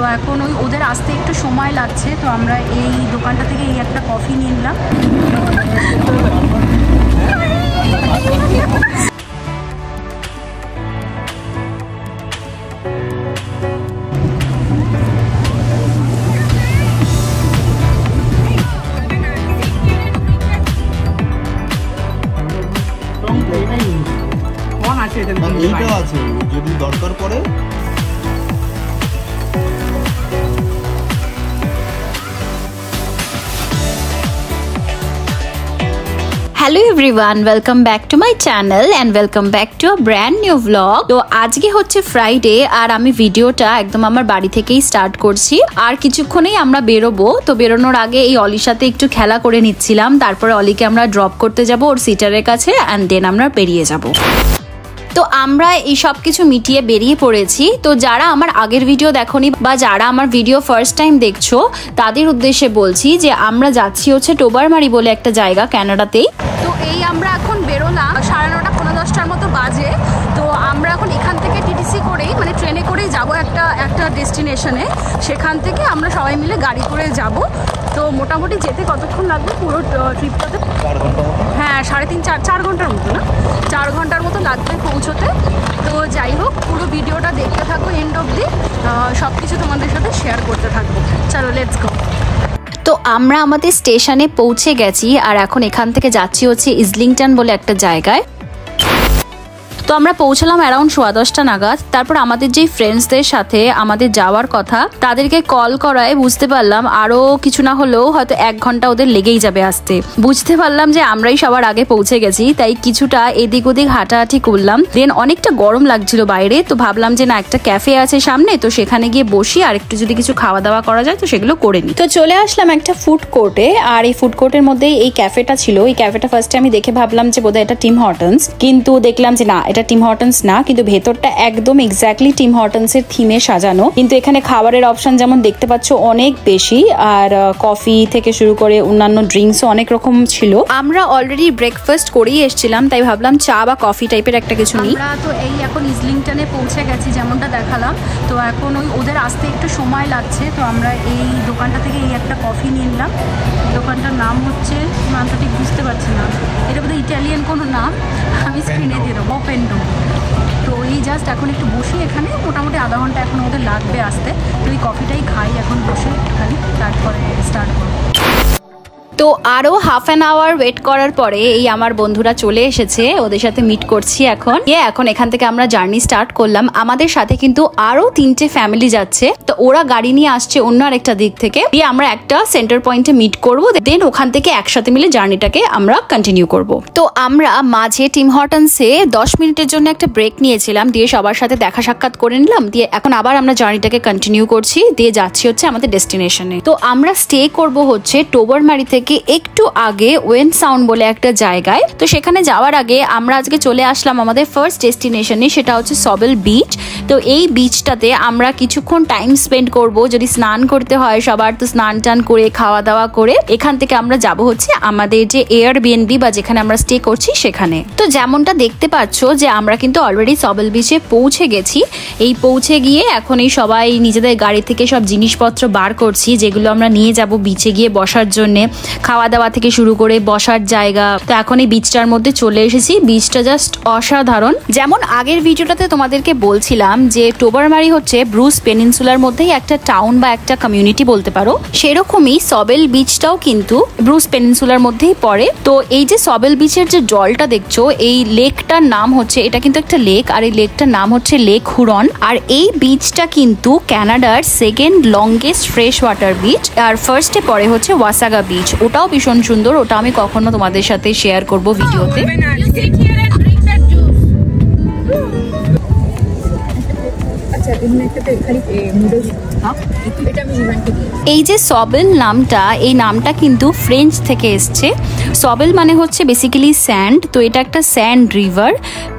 তো এখন ওদের আসতে একটু সময় লাগছে, তো আমরা এই দোকানটা থেকে এই একটা কফি নিয়ে নিলাম। এইটাও আছে যদি দরকার পড়ে। Hello everyone, welcome back to my channel and welcome back to a brand new vlog. तो आज के होच्छे फ्राइडे और आमी भिडियोटा एकदम आमार बाड़ी थेकेई स्टार्ट करछि और किछुक्षणेई आमरा बेरोबो। तो बेरोनोर आगे এই অলির সাথে একটু খেলা করে নিচ্ছিলাম, তারপরে অলিকে আমরা ড্রপ করতে যাব ওর সিটারের কাছে এন্ড দেন আমরা বেরিয়ে যাব। তো আমরা এই সব কিছু মিটিয়ে বেরিয়ে পড়েছি। তো যারা আমার আগের ভিডিও দেখোনি বা যারা আমার ভিডিও ফার্স্ট টাইম দেখছো তাদের উদ্দেশ্যে বলছি যে আমরা যাচ্ছি হচ্ছে টোবারমারি বলে একটা জায়গা কানাডাতেই। তো এই আমরা এখন বেরোলাম 9:30 পৌনে 10টার মতো বাজে। তো আমরা এখন এখান থেকে টিটিসি করেই মানে ট্রেনে করেই যাব একটা ডেস্টিনেশনে। সেখান থেকে আমরা সবাই মিলে গাড়ি করে যাব। তো মোটামুটি যেতে কতক্ষণ লাগবে পুরো ট্রিপটাতে? 4 ঘন্টা। হ্যাঁ, 4.5 ঘন্টার মতো, না 4 ঘন্টার মতো লাগবে পৌঁছতে। তো যাই হোক, পুরো ভিডিওটা দেখতে থাকো এন্ড অবধি, সব কিছু তোমাদের সাথে শেয়ার করতে থাকবো। চলো লেটস গো। তো আমরা আমাদের স্টেশনে পৌঁছে গেছি আর এখন এখান থেকে যাচ্ছি হচ্ছে ইজলিংটন বলে একটা জায়গায়। তো আমরা পৌঁছলাম অ্যারাউন্ড 10:15 নাগাদ। তারপর আমাদের যেই ফ্রেন্ডসদের সাথে আমাদের যাওয়ার কথা তাদেরকে কল করায় বুঝতে পারলাম আরও কিছু না হলেও হয়তো 1 ঘন্টা ওদের লেগেই যাবে আসতে। বুঝতে পারলাম যে আমরাই সবার আগে পৌঁছে গেছি, তাই কিছুটা এদিক ওদিক হাঁটাহাঁটি করলাম। দেন অনেকটা গরম লাগছিল বাইরে, তো ভাবলাম যে না একটা ক্যাফে আছে সামনে, তো সেখানে গিয়ে বসি আর একটু যদি কিছু খাওয়া দাওয়া করা যায় তো সেগুলো করে নিই। তো চলে আসলাম একটা ফুড কোর্টে, আর এই ফুড কোর্টের মধ্যেই এই ক্যাফেটা ছিল। এই ক্যাফেটা ফার্স্টে আমি দেখে ভাবলাম যে বোধহয় এটা টিম হর্টনস, কিন্তু দেখলাম যে না এটা টিম হর্টনস না, কিন্তু ভেতরটা একদম এক্স্যাক্টলি টিম হর্টনসের থিমে সাজানো। কিন্তু এখানে খাবারের অপশন যেমন দেখতে পাচ্ছ অনেক বেশি, আর কফি থেকে শুরু করে অন্যান্য ড্রিঙ্কসও অনেক রকম ছিল। আমরা অলরেডি ব্রেকফাস্ট করেই এসেছিলাম, তাই ভাবলাম চা বা কফি টাইপের একটা কিছু নিই। আমরা তো এই এখন ইজলিংটনে পৌঁছে গেছি যেমনটা দেখালাম। তো এখন ওদের আসতে একটু সময় লাগছে, তো আমরা এই দোকানটা থেকে এই একটা কফি নিয়ে নিলাম। দোকানটার নাম হচ্ছে, নামটা ঠিক বুঝতে পারছি না, এটা বোধহয় ইটালিয়ান কোনো নাম, আমি স্ক্রিনে দিয়ে দেবো, ওপেন্ডো। তো এই জাস্ট এখন একটু বসি এখানে, মোটামুটি আধা ঘন্টা এখন ওদের লাগবে আসতে। তো এই কফিটাই খাই এখন বসে খালি, তারপরে স্টার্ট করবো। তো আরো হাফ অ্যান আওয়ার ওয়েট করার পরে এই আমার বন্ধুরা চলে এসেছে, ওদের সাথে মিট করছি এখন। এখন এখান থেকে আমরা জার্নি স্টার্ট করলাম। আমাদের সাথে কিন্তু আরো 3টে ফ্যামিলি যাচ্ছে, তো ওরা গাড়ি নিয়ে আসছে অন্য আরেকটা দিক থেকে। দিয়ে আমরা একটা সেন্টার পয়েন্টে মিট করব, দেন ওখান থেকে একসাথে মিলে জার্নিটাকে আমরা কন্টিনিউ করব। তো আমরা মাঝে টিম হর্টনসে 10 মিনিটের জন্য একটা ব্রেক নিয়েছিলাম, দিয়ে সবার সাথে দেখা সাক্ষাৎ করে নিলাম। দিয়ে এখন আবার আমরা জার্নিটাকে কন্টিনিউ করছি, দিয়ে যাচ্ছি হচ্ছে আমাদের ডেস্টিনেশনে। তো আমরা স্টে করব হচ্ছে টোবারমারি থেকে একটু আগে ওয়েন সাউন্ড বলে একটা জায়গায়। তো সেখানে যাওয়ার আগে আমরা আজকে চলে আসলাম আমাদের ফার্স্ট ডেস্টিনেশনে, সেটা হচ্ছে সবেল বিচ। তো এই বিচটাতে আমরা কিছুক্ষণ টাইম স্পেন্ড করব। যদি স্নান করতে হয় সবার, তো স্নান টান করে খাওয়া দাওয়া করে এখান থেকে আমরা যাব হচ্ছে আমাদের যে এয়ারবিএনবি বা যেখানে আমরা স্টে করছি সেখানে। তো যেমনটা দেখতে পাচ্ছ যে আমরা কিন্তু অলরেডি সবেল বিচে পৌঁছে গেছি। এই পৌঁছে গিয়ে এখন এই সবাই নিজেদের গাড়ি থেকে সব জিনিসপত্র বার করছি যেগুলো আমরা নিয়ে যাব বিচে গিয়ে বসার জন্য। খাওয়া দাওয়া থেকে শুরু করে বসার জায়গা। তো এখন এই বিচটার মধ্যে চলে এসেছি। বিচটা জাস্ট অসাধারণ। যেমন আগের ভিডিওটাতে তোমাদেরকে বলছিলাম যে টোবারমারি হচ্ছে ব্রুস পেনিনসুলার মধ্যেই একটা টাউন বা একটা কমিউনিটি বলতে পারো, সেরকমই সবেল বিচটাও কিন্তু ব্রুস পেনিনসুলার মধ্যেই পড়ে। তো এই যে সবেল বিচের যে জলটা দেখছো, এই লেকটার নাম হচ্ছে, এটা কিন্তু একটা লেক, আর এই লেকটার নাম হচ্ছে লেক হুরন। আর এই বিচটা কিন্তু কানাডার second longest fresh water beach, আর ফার্স্টে পড়ে হচ্ছে ওয়াসাগা বিচ। ওটাও ভীষণ সুন্দর, ওটা আমি কখনো তোমাদের সাথে শেয়ার করব ভিডিওতে। এই যে সবেল নামটা, এই নামটা কিন্তু ফ্রেঞ্চ থেকে এসছে। সবেল মানে হচ্ছে বেসিক্যালি স্যান্ড, তো এটা একটা স্যান্ড রিভার,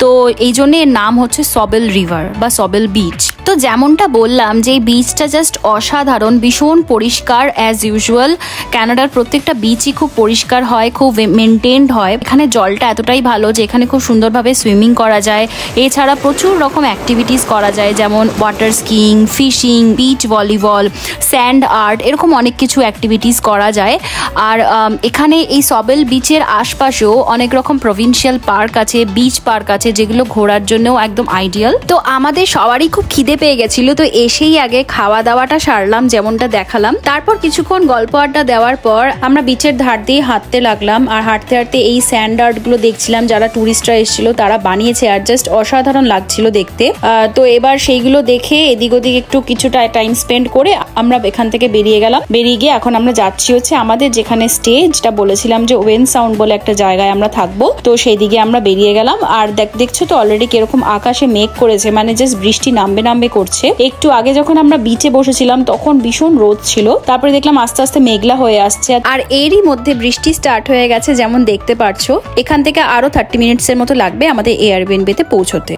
তো এই জন্য এর নাম হচ্ছে সবেল রিভার বা সবেল বিচ। তো যেমনটা বললাম যে বিচটা জাস্ট অসাধারণ, ভীষণ পরিষ্কার অ্যাজ ইউজুয়াল। কানাডার প্রত্যেকটা বিচই খুব পরিষ্কার হয়, খুব মেনটেনড হয়। এখানে জলটা এতটাই ভালো যে এখানে খুব সুন্দরভাবে সুইমিং করা যায়। এছাড়া প্রচুর রকম অ্যাক্টিভিটিস করা যায়, যেমন water skiing, fishing, beach volleyball, sand art, এরকম অনেক কিছু অ্যাক্টিভিটিস করা যায়। আর এখানে এই সবেল বিচের আশপাশেও অনেক রকম প্রভিন্সিয়াল পার্ক আছে, বিচ পার্ক আছে, যেগুলো ঘোরার জন্যও একদম আইডিয়াল। তো আমাদের সবারই খুব খিদে পেয়ে গেছিল, তো এসেই আগে খাওয়া দাওয়াটা সারলাম যেমনটা দেখালাম। তারপর কিছুক্ষণ গল্প আড্ডা দেওয়ার পর আমরা বিচের ধার দিয়ে হাঁটতে লাগলাম। আর হাঁটতে হাঁটতে এই স্যান্ড আর্ট গুলো দেখছিলাম, যারা টুরিস্টরা এসেছিল তারা বানিয়েছে, আর জাস্ট অসাধারণ লাগছিল দেখতে। তো এবার সেইগুলো দেখে এদিক ওদিক একটু কিছুটা টাইম স্পেন্ড করে আমরা এখান থেকে বেরিয়ে গেলাম। বেরিয়ে গিয়ে এখন আমরা যাচ্ছি হচ্ছে আমাদের যেখানে স্টে, যেটা বলেছিলাম যে ওয়েন সাউন্ড বলে একটা জায়গায় আমরা থাকবো, তো সেই দিকে আমরা বেরিয়ে গেলাম। আর দেখছো তো অলরেডি কিরকম আকাশে মেঘ করেছে, মানে জাস্ট বৃষ্টি নামবে করছে। একটু আগে যখন আমরা বিচে বসেছিলাম তখন ভীষণ রোদ ছিল, তারপরে দেখলাম আস্তে আস্তে মেঘলা হয়ে আসছে, আর এরই মধ্যে বৃষ্টি স্টার্ট হয়ে গেছে যেমন দেখতে পারছো। এখান থেকে আরো 30 মিনিটসের মতো লাগবে আমাদের এয়ারবিএনবিতে পৌঁছতে।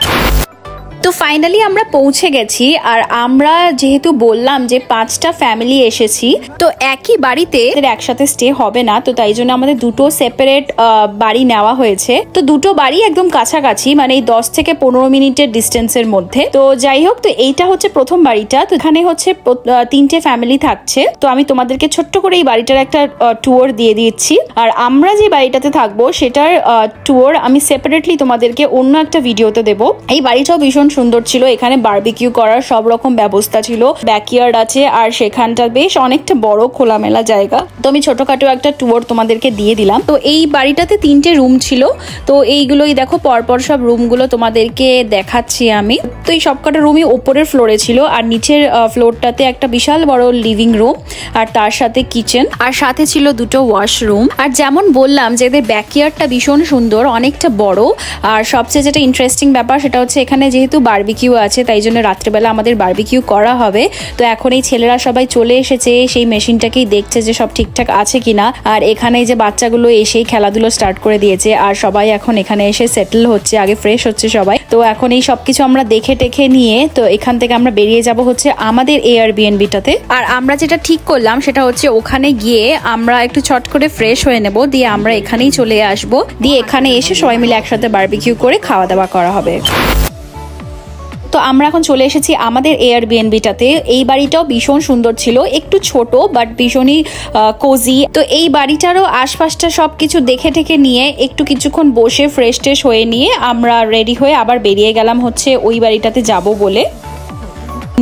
তো ফাইনালি আমরা পৌঁছে গেছি। আর আমরা যেহেতু বললাম যে 5টা ফ্যামিলি এসেছি, তো একই বাড়িতে একসাথে স্টে হবে না, তো তাই জন্য আমাদের দুটো সেপারেট বাড়ি নেওয়া হয়েছে। তো দুটো বাড়ি একদম কাছাকাছি, মানে এই 10 থেকে 15 মিনিটের ডিস্টেন্সের মধ্যে। তো যাই হোক, তো এইটা হচ্ছে প্রথম বাড়িটা। তো এখানে হচ্ছে 3টে ফ্যামিলি থাকছে। তো আমি তোমাদেরকে ছোট্ট করে এই বাড়িটার একটা ট্যুর দিয়ে দিচ্ছি। আর আমরা যে বাড়িটাতে থাকবো সেটার ট্যুর আমি সেপারেটলি তোমাদেরকে অন্য একটা ভিডিওতে দেবো। এই বাড়িটাও ভীষণ সুন্দর ছিল, এখানে বারবিকিউ করার সব রকম ব্যবস্থা ছিল, ব্যাকইয়ার্ড আছে, আর সেখানটা বেশ অনেকটা বড় খোলামেলা জায়গা। তো আমি ছোটখাটো একটা ট্যুর তোমাদেরকে দিয়ে দিলাম। তো এই বাড়িটাতে 3টে রুম ছিল, তো এইগুলোই দেখো পরপর সব রুমগুলো তোমাদেরকে দেখাচ্ছি আমি। তো এই সবকটা রুমই ওপরের ফ্লোরে ছিল, আর নিচের ফ্লোরটাতে একটা বিশাল বড় লিভিং রুম, আর তার সাথে কিচেন, আর সাথে ছিল দুটো ওয়াশরুম। আর যেমন বললাম যে এদের ব্যাকইয়ার্ডটা ভীষণ সুন্দর, অনেকটা বড়। আর সবচেয়ে যেটা ইন্টারেস্টিং ব্যাপার সেটা হচ্ছে এখানে যেহেতু বারবিকিউ আছে, তাই জন্য রাত্রেবেলা আমাদের বারবিকিউ করা হবে। তো এখন এই ছেলেরা সবাই চলে এসেছে, সেই মেশিনটাকেই দেখছে যে সব ঠিকঠাক আছে কিনা। আর এখানে যে বাচ্চাগুলো এসেই খেলাধুলো স্টার্ট করে দিয়েছে, আর সবাই এখন এখানে এসে সেটেল হচ্ছে, আগে ফ্রেশ হচ্ছে সবাই। তো এখন এই সবকিছু আমরা দেখে টেখে নিয়ে তো এখান থেকে আমরা বেরিয়ে যাব হচ্ছে আমাদের এয়ারবিএনবিটাতে। আর আমরা যেটা ঠিক করলাম সেটা হচ্ছে ওখানে গিয়ে আমরা একটু ছট করে ফ্রেশ হয়ে নেব, দিয়ে আমরা এখানেই চলে আসব, দিয়ে এখানে এসে সবাই মিলে একসাথে বারবিকিউ করে খাওয়া দাওয়া করা হবে। তো আমরা এখন চলে এসেছি আমাদের এয়ারবিএনবিটাতে। এই বাড়িটাও ভীষণ সুন্দর ছিল, একটু ছোট বাট ভীষণই কোজি। তো এই বাড়িটারও আশপাশটা সবকিছু দেখে ঠেকে নিয়ে একটু কিছুক্ষণ বসে ফ্রেশ ট্রেশ হয়ে নিয়ে আমরা রেডি হয়ে আবার বেরিয়ে গেলাম হচ্ছে ওই বাড়িটাতে যাব বলে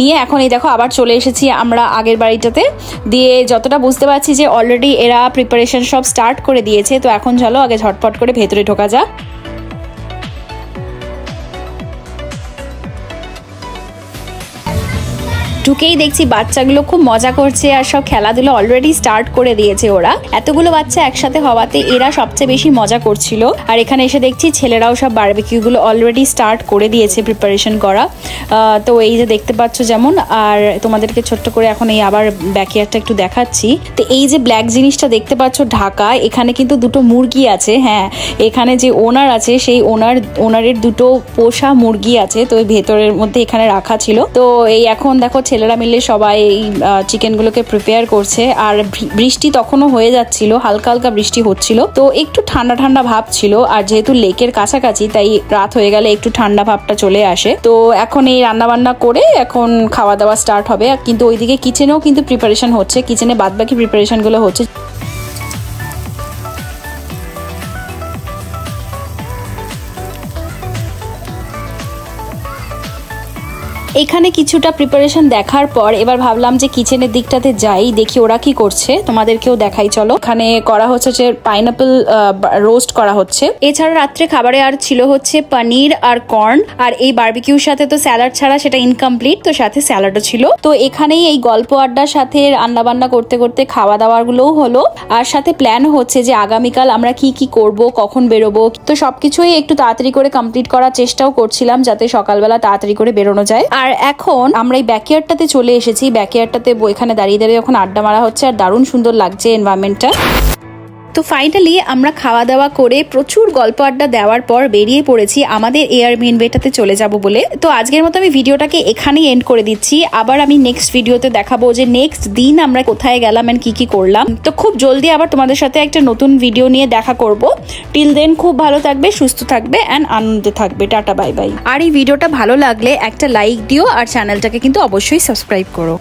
নিয়ে। এখন এই দেখো আবার চলে এসেছি আমরা আগের বাড়িটাতে, দিয়ে যতটা বুঝতে পারছি যে অলরেডি এরা প্রিপারেশন সব স্টার্ট করে দিয়েছে। তো এখন চলো আগে ঝটপট করে ভেতরে ঢোকা যাক। ঢুকেই দেখছি বাচ্চাগুলো খুব মজা করছে, আর সব খেলাধুলো অলরেডি স্টার্ট করে দিয়েছে ওরা। এতগুলো বাচ্চা একসাথে হওয়াতে এরা সবচেয়ে বেশি মজা করছিল। আর এখানে এসে দেখছি ছেলেরাও সব বারবিকিউগুলো অলরেডি স্টার্ট করে দিয়েছে প্রিপারেশন করা। তো এই যে দেখতে পাচ্ছ যেমন, আর তোমাদেরকে ছোট্ট করে এখন এই আবার ব্যাকইয়ার্ডটা একটু দেখাচ্ছি। তো এই যে ব্ল্যাক জিনিসটা দেখতে পাচ্ছ ঢাকা, এখানে কিন্তু দুটো মুরগি আছে। হ্যাঁ, এখানে যে ওনার আছে সেই ওনারের দুটো পোষা মুরগি আছে, তো এই ভেতরের মধ্যে এখানে রাখা ছিল। তো এই এখন দেখো ছেলেরা মিলে সবাই এই চিকেনগুলোকে প্রিপেয়ার করছে। আর বৃষ্টি তখনও হয়ে যাচ্ছিল, হালকা হালকা বৃষ্টি হচ্ছিল, তো একটু ঠান্ডা ঠান্ডা ভাব ছিল। আর যেহেতু লেকের কাছাকাছি তাই রাত হয়ে গেলে একটু ঠান্ডা ভাবটা চলে আসে। তো এখন এই রান্না বান্না করে এখন খাওয়া দাওয়া স্টার্ট হবে। কিন্তু ওইদিকে কিচেনেও কিন্তু প্রিপারেশন হচ্ছে, কিচেনে বাদবাকি প্রিপারেশনগুলো হচ্ছে। এখানে কিছুটা প্রিপারেশন দেখার পর এবার ভাবলাম যে কিচেনের দিকটাতে যাই, দেখি ওরা কি করছে, তোমাদেরকেও দেখাই চলো। এখানে করা হচ্ছে যে পাইনাপল রোস্ট করা হচ্ছে। এছাড়া রাত্রে খাবারে আর ছিল হচ্ছে পনির আর কর্ন, আর এই বারবিকিউর সাথে তো স্যালাড ছাড়া সেটা ইনকমপ্লিট, তো সাথে স্যালাডও ছিল। তো এখানেই এই গল্প আড্ডার সাথে রান্না বান্না করতে করতে খাওয়া দাওয়ার গুলোও হলো। আর সাথে প্ল্যান হচ্ছে যে আগামীকাল আমরা কি কি করব, কখন বেরোবো। তো সবকিছুই একটু তাড়াতাড়ি করে কমপ্লিট করার চেষ্টাও করছিলাম, যাতে সকালবেলা তাড়াতাড়ি করে বেরোনো যায়। আর এখন আমরা এই ব্যাকইয়ার্ডটাতে চলে এসেছি। ব্যাকইয়ার্ডটাতে এখানে দাঁড়িয়ে দাঁড়িয়ে এখন আড্ডা মারা হচ্ছে, আর দারুণ সুন্দর লাগছে এনভায়রনমেন্টটা। তো ফাইনালি আমরা খাওয়া দাওয়া করে প্রচুর গল্প আড্ডা দেওয়ার পর বেরিয়ে পড়েছি আমাদের এয়ারবিএনবিটাতে চলে যাব বলে। তো আজকের মতো আমি ভিডিওটাকে এখানেই এন্ড করে দিচ্ছি। আবার আমি নেক্সট ভিডিওতে দেখাবো যে নেক্সট দিন আমরা কোথায় গেলাম এন্ড কি করলাম। তো খুব জলদি আবার তোমাদের সাথে একটা নতুন ভিডিও নিয়ে দেখা করব। টিল দেন খুব ভালো থাকবে, সুস্থ থাকবে এন্ড আনন্দে থাকবে। Tata, bye bye. আর এই ভিডিওটা ভালো লাগলে একটা লাইক দিও আর চ্যানেলটাকে কিন্তু অবশ্যই সাবস্ক্রাইব করো।